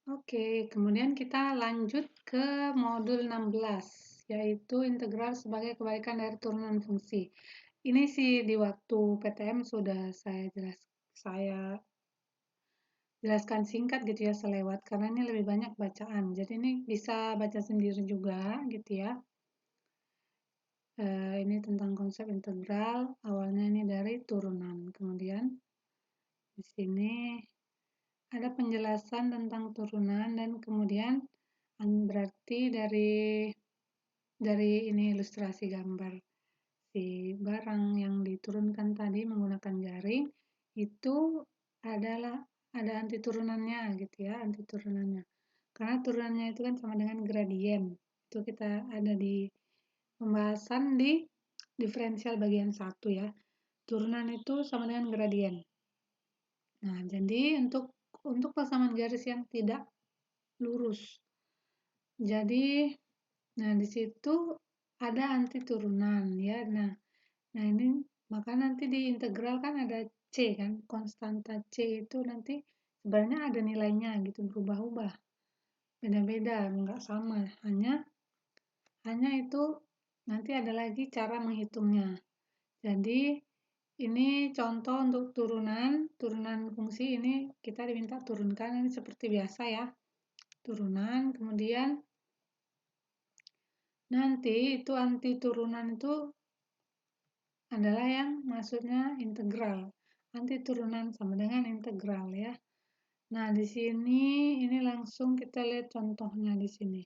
Oke, kemudian kita lanjut ke modul 16, yaitu integral sebagai kebalikan dari turunan fungsi. Ini sih di waktu PTM sudah saya jelaskan singkat gitu ya selewat karena ini lebih banyak bacaan. Jadi ini bisa baca sendiri juga gitu ya. Ini tentang konsep integral. Awalnya ini dari turunan. Kemudian di sini ada penjelasan tentang turunan dan kemudian berarti dari ini ilustrasi gambar si barang yang diturunkan tadi menggunakan jaring itu adalah ada anti turunannya gitu ya, anti turunannya. Karena turunannya itu kan sama dengan gradien. Itu kita ada di pembahasan di diferensial bagian 1 ya. Turunan itu sama dengan gradien. Nah, jadi untuk pasangan garis yang tidak lurus. Jadi, nah di situ ada anti turunan ya. Nah ini maka nanti di integral kan ada C kan, konstanta C itu nanti sebenarnya ada nilainya gitu, berubah-ubah, beda-beda, nggak sama, hanya itu nanti ada lagi cara menghitungnya. Jadi ini contoh untuk turunan fungsi ini kita diminta turunkan ini seperti biasa ya, turunan, kemudian nanti itu anti turunan itu adalah yang maksudnya integral. Anti turunan sama dengan integral ya. Nah, di sini ini langsung kita lihat contohnya di sini.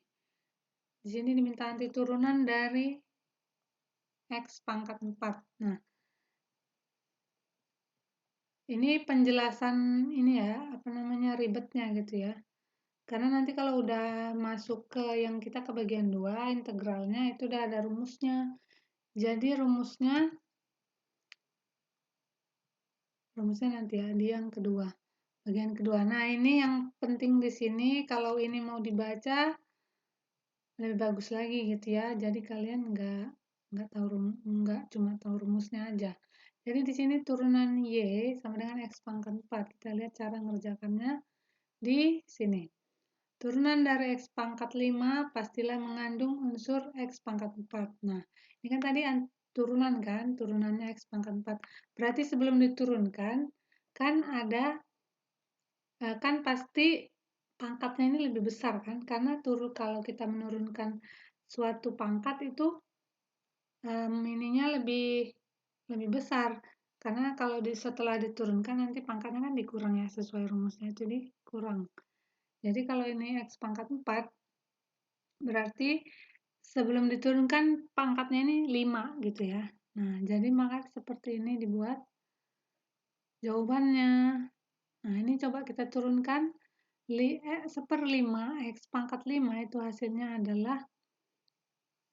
Di sini diminta anti turunan dari X pangkat 4. Nah, ini penjelasan ini ya, apa namanya, ribetnya gitu ya. Karena nanti kalau udah masuk ke yang kita ke bagian 2, integralnya itu udah ada rumusnya. Jadi rumusnya nanti ya di yang kedua. Bagian kedua. Nah, ini yang penting di sini kalau ini mau dibaca lebih bagus lagi gitu ya. Jadi kalian nggak cuma tahu rumusnya aja. Jadi di sini turunan Y sama dengan X pangkat 4. Kita lihat cara mengerjakannya di sini. Turunan dari X pangkat 5 pastilah mengandung unsur X pangkat 4. Nah, ini kan tadi turunan kan, turunannya X pangkat 4. Berarti sebelum diturunkan, kan ada, kan pasti pangkatnya ini lebih besar kan, karena kalau kita menurunkan suatu pangkat itu ininya lebih besar. Karena kalau setelah diturunkan nanti pangkatnya kan dikurang ya sesuai rumusnya, jadi kurang. Jadi kalau ini X pangkat 4, berarti sebelum diturunkan pangkatnya ini 5 gitu ya. Nah, jadi maka seperti ini dibuat jawabannya. Nah, ini coba kita turunkan 1/5 X pangkat 5 itu hasilnya adalah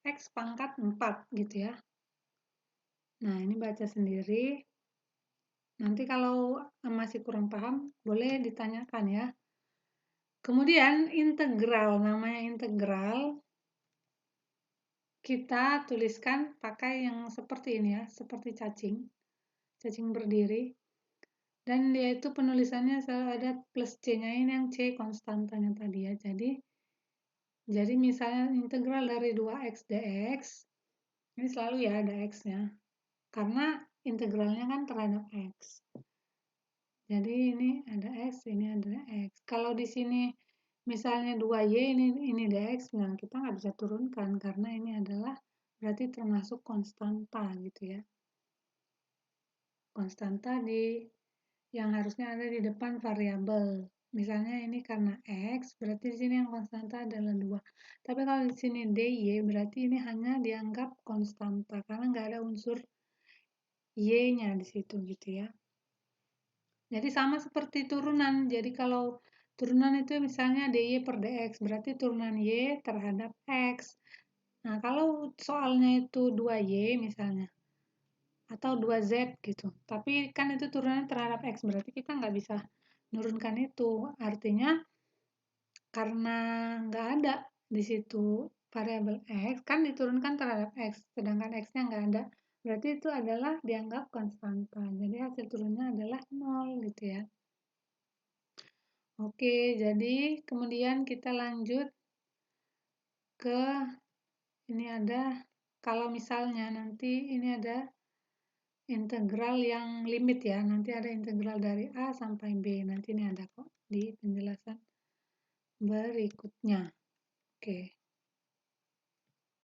X pangkat 4 gitu ya. Nah, ini baca sendiri. Nanti kalau masih kurang paham, boleh ditanyakan ya. Kemudian integral, namanya integral, kita tuliskan pakai yang seperti ini ya, seperti cacing berdiri. Dan dia itu penulisannya selalu ada plus C-nya, ini yang C konstantanya tadi ya. Jadi misalnya integral dari 2x dx, ini selalu ya ada x-nya. Karena integralnya kan terhadap x. Jadi ini ada x, ini ada x. Kalau di sini misalnya 2y, ini dx, nah kita nggak bisa turunkan karena ini adalah berarti termasuk konstanta gitu ya. Konstanta yang harusnya ada di depan variabel. Misalnya ini karena x, berarti di sini yang konstanta adalah 2. Tapi kalau di sini dy, berarti ini hanya dianggap konstanta karena nggak ada unsur y-nya di situ gitu ya. Jadi sama seperti turunan. Jadi kalau turunan itu misalnya dy per dx, berarti turunan y terhadap x. Nah, kalau soalnya itu 2y misalnya, atau 2z gitu. Tapi kan itu turunannya terhadap x, berarti kita nggak bisa nurunkan itu. Artinya karena nggak ada di situ variabel x, kan diturunkan terhadap x, sedangkan x-nya nggak ada. Berarti itu adalah dianggap konstanta. Jadi hasil turunnya adalah 0 gitu ya. Oke, jadi kemudian kita lanjut ke ini ada kalau misalnya nanti ini ada integral yang limit ya, nanti ada integral dari A sampai B, nanti ini ada kok di penjelasan berikutnya. Oke.